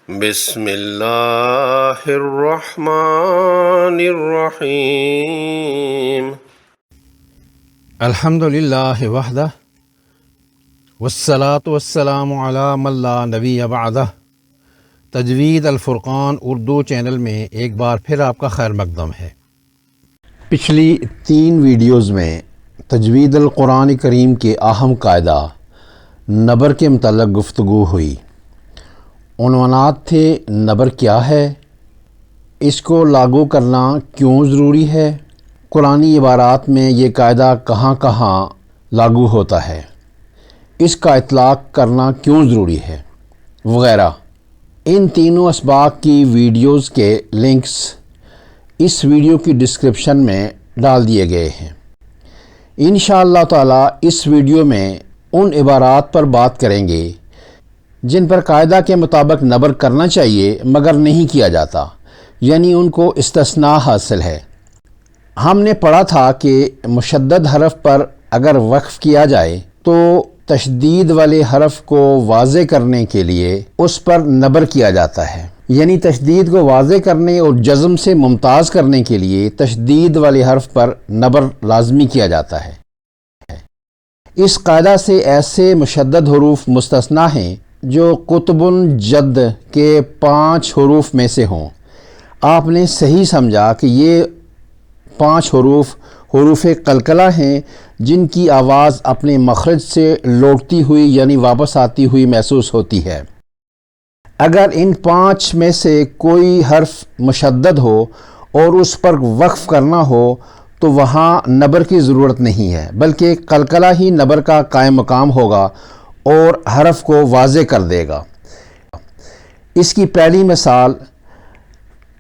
بسم اللہ الرحمن الرحیم الحمد للہ وحدہ والصلاة والسلام علی من لا نبی بعدہ۔ تجوید الفرقان اردو چینل میں ایک بار پھر آپ کا خیر مقدم ہے۔ پچھلی 3 ویڈیوز میں تجوید القرآن کریم کے اہم قاعدہ نبر کے متعلق گفتگو ہوئی۔ عنوانات تھے: نبر کیا ہے، اس کو لاگو کرنا کیوں ضروری ہے، قرآنی عبارات میں یہ قاعدہ کہاں کہاں لاگو ہوتا ہے، اس کا اطلاق کرنا کیوں ضروری ہے، وغیرہ۔ ان تینوں اسباق کی ویڈیوز کے لنکس اس ویڈیو کی ڈسکرپشن میں ڈال دیے گئے ہیں۔ انشاءاللہ تعالی اس ویڈیو میں ان عبارات پر بات کریں گے جن پر قاعدہ کے مطابق نبر کرنا چاہیے مگر نہیں کیا جاتا، یعنی ان کو استثناء حاصل ہے۔ ہم نے پڑھا تھا کہ مشدد حرف پر اگر وقف کیا جائے تو تشدید والے حرف کو واضح کرنے کے لیے اس پر نبر کیا جاتا ہے، یعنی تشدید کو واضح کرنے اور جزم سے ممتاز کرنے کے لیے تشدید والے حرف پر نبر لازمی کیا جاتا ہے۔ اس قاعدہ سے ایسے مشدد حروف مستثنیٰ ہیں جو قطب جد کے 5 حروف میں سے ہوں۔ آپ نے صحیح سمجھا کہ یہ 5 حروف قلقلہ ہیں جن کی آواز اپنے مخرج سے لوٹتی ہوئی یعنی واپس آتی ہوئی محسوس ہوتی ہے۔ اگر ان 5 میں سے کوئی حرف مشدد ہو اور اس پر وقف کرنا ہو تو وہاں نبر کی ضرورت نہیں ہے، بلکہ قلقلہ ہی نبر کا قائم مقام ہوگا اور حرف کو واضح کر دے گا۔ اس کی پہلی مثال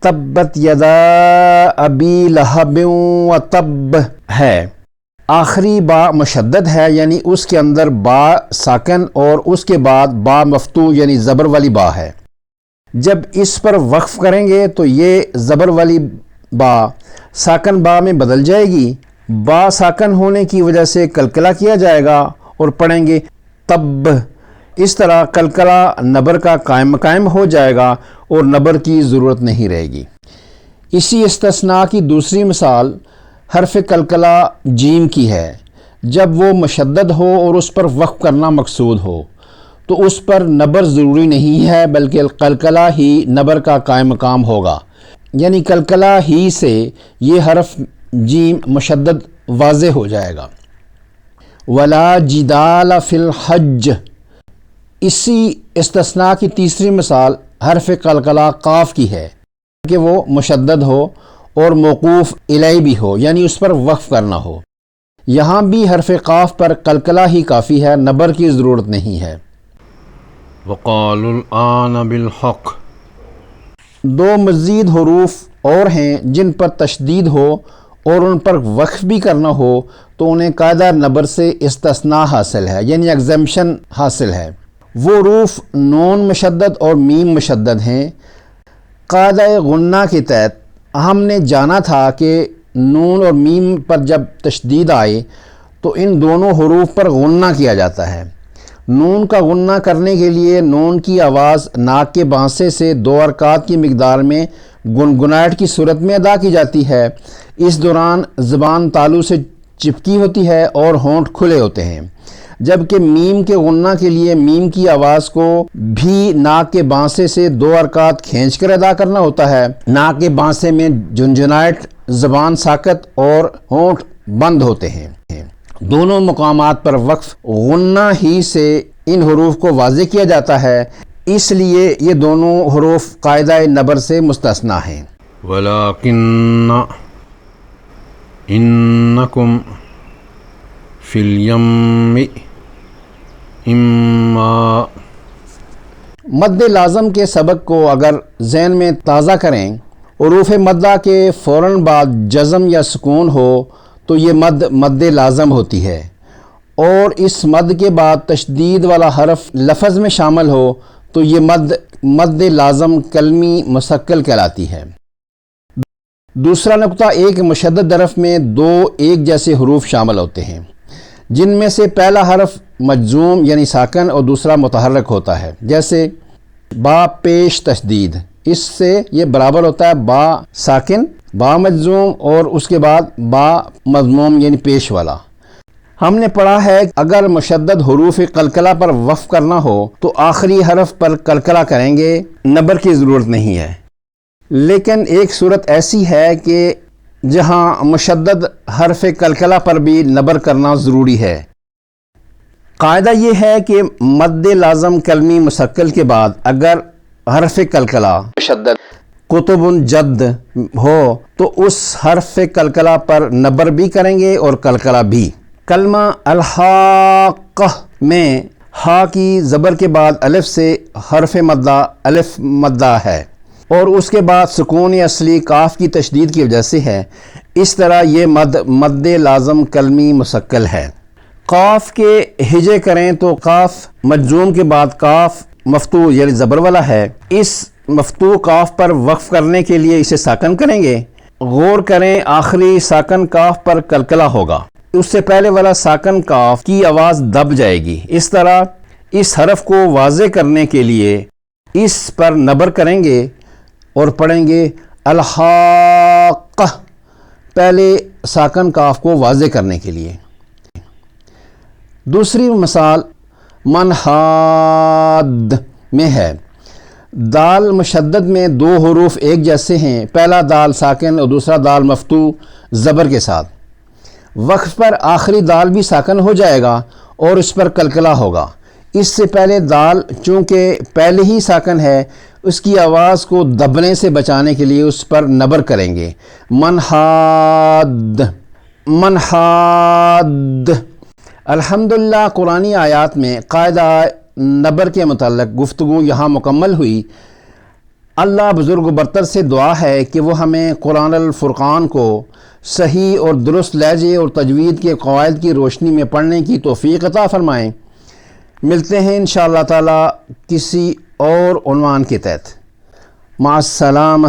تبت یدا ابی لہب وتب ہے۔ آخری با مشدد ہے، یعنی اس کے اندر با ساکن اور اس کے بعد با مفتوح یعنی زبر والی با ہے۔ جب اس پر وقف کریں گے تو یہ زبر والی با ساکن با میں بدل جائے گی۔ با ساکن ہونے کی وجہ سے قلقلہ کیا جائے گا اور پڑھیں گے تب۔ اس طرح قلقلہ نبر کا قائم ہو جائے گا اور نبر کی ضرورت نہیں رہے گی۔ اسی استثناء کی دوسری مثال حرف قلقلہ جیم کی ہے۔ جب وہ مشدد ہو اور اس پر وقف کرنا مقصود ہو تو اس پر نبر ضروری نہیں ہے، بلکہ قلقلہ ہی نبر کا قائم مقام ہوگا، یعنی قلقلہ ہی سے یہ حرف جیم مشدد واضح ہو جائے گا۔ ولا جدال فی الحج۔ اسی استثناء کی تیسری مثال حرف قلقلہ قاف کی ہے کہ وہ مشدد ہو اور موقوف الیہ بھی ہو، یعنی اس پر وقف کرنا ہو۔ یہاں بھی حرف قاف پر قلقلہ ہی کافی ہے، نبر کی ضرورت نہیں ہے۔ وقالوا الآن بالحق۔ 2 مزید حروف اور ہیں جن پر تشدید ہو اور ان پر وقف بھی کرنا ہو تو انہیں قاعدہ نبر سے استثناء حاصل ہے، یعنی ایگزمپشن حاصل ہے۔ وہ حروف نون مشدد اور میم مشدد ہیں۔ قاعدہ غنہ کے تحت ہم نے جانا تھا کہ نون اور میم پر جب تشدید آئے تو ان دونوں حروف پر غنہ کیا جاتا ہے۔ نون کا غنہ کرنے کے لیے نون کی آواز ناک کے بانسے سے 2 حرکات کی مقدار میں گنگناہٹ کی صورت میں ادا کی جاتی ہے۔ اس دوران زبان تالو سے چپکی ہوتی ہے اور ہونٹ کھلے ہوتے ہیں، جبکہ میم کے غنہ کے لیے میم کی آواز کو بھی ناک کے بانسے سے 2 حرکات کھینچ کر ادا کرنا ہوتا ہے۔ ناک کے بانسے میں جھنجھناہٹ، زبان ساکت اور ہونٹ بند ہوتے ہیں۔ دونوں مقامات پر وقف غنہ ہی سے ان حروف کو واضح کیا جاتا ہے، اس لیے یہ دونوں حروف قاعدہ نبر سے مستثنیٰ ہیں۔ ولکن انکم فی الیم اما۔ مد لازم کے سبق کو اگر ذہن میں تازہ کریں، حروف مدہ کے فوراً بعد جزم یا سکون ہو تو یہ مد لازم ہوتی ہے، اور اس مد کے بعد تشدید والا حرف لفظ میں شامل ہو تو یہ مد لازم کلمی مثقل کہلاتی ہے۔ دوسرا نقطہ، ایک مشدد حرف میں 2 ایک جیسے حروف شامل ہوتے ہیں، جن میں سے پہلا حرف مجزوم یعنی ساکن اور دوسرا متحرک ہوتا ہے، جیسے با پیش تشدید، اس سے یہ برابر ہوتا ہے با ساکن، با مجزوم اور اس کے بعد با مضموم یعنی پیش والا۔ ہم نے پڑھا ہے اگر مشدد حروف قلقلہ پر وقف کرنا ہو تو آخری حرف پر قلقلہ کریں گے، نبر کی ضرورت نہیں ہے۔ لیکن ایک صورت ایسی ہے کہ جہاں مشدد حرف قلقلہ پر بھی نبر کرنا ضروری ہے۔ قاعدہ یہ ہے کہ مد لازم کلمی مسکل کے بعد اگر حرف قلقلہ مشدد کتب جد ہو تو اس حرف قلقلہ پر نبر بھی کریں گے اور قلقلہ بھی۔ کلمہ الحاقہ میں ہا کی زبر کے بعد الف سے حرف مدہ الف مدہ ہے اور اس کے بعد سکون اصلی کاف کی تشدید کی وجہ سے ہے، اس طرح یہ مد لازم کلمی مسکل ہے۔ قاف کے ہجے کریں تو قاف مجزوم کے بعد کاف مفتوح یعنی زبر والا ہے، اس مفتوح کاف پر وقف کرنے کے لیے اسے ساکن کریں گے۔ غور کریں آخری ساکن کاف پر قلقلہ ہوگا، اس سے پہلے والا ساکن کاف کی آواز دب جائے گی۔ اس طرح اس حرف کو واضح کرنے کے لیے اس پر نبر کریں گے اور پڑھیں گے الحاقہ، پہلے ساکن کاف کو واضح کرنے کے لیے۔ دوسری مثال منحاد میں ہے۔ دال مشدد میں دو حروف ایک جیسے ہیں، پہلا دال ساکن اور دوسرا دال مفتوح زبر کے ساتھ۔ وقف پر آخری دال بھی ساکن ہو جائے گا اور اس پر قلقلہ ہوگا۔ اس سے پہلے دال چونکہ پہلے ہی ساکن ہے، اس کی آواز کو دبنے سے بچانے کے لیے اس پر نبر کریں گے، منحاد منحاد۔ الحمدللہ قرآنی آیات میں قاعدہ نبر کے متعلق گفتگو یہاں مکمل ہوئی۔ اللہ بزرگ و برتر سے دعا ہے کہ وہ ہمیں قرآن الفرقان کو صحیح اور درست لہجے اور تجوید کے قواعد کی روشنی میں پڑھنے کی توفیق عطا فرمائیں۔ ملتے ہیں انشاءاللہ تعالی کسی اور عنوان کے تحت۔ مع السلامہ۔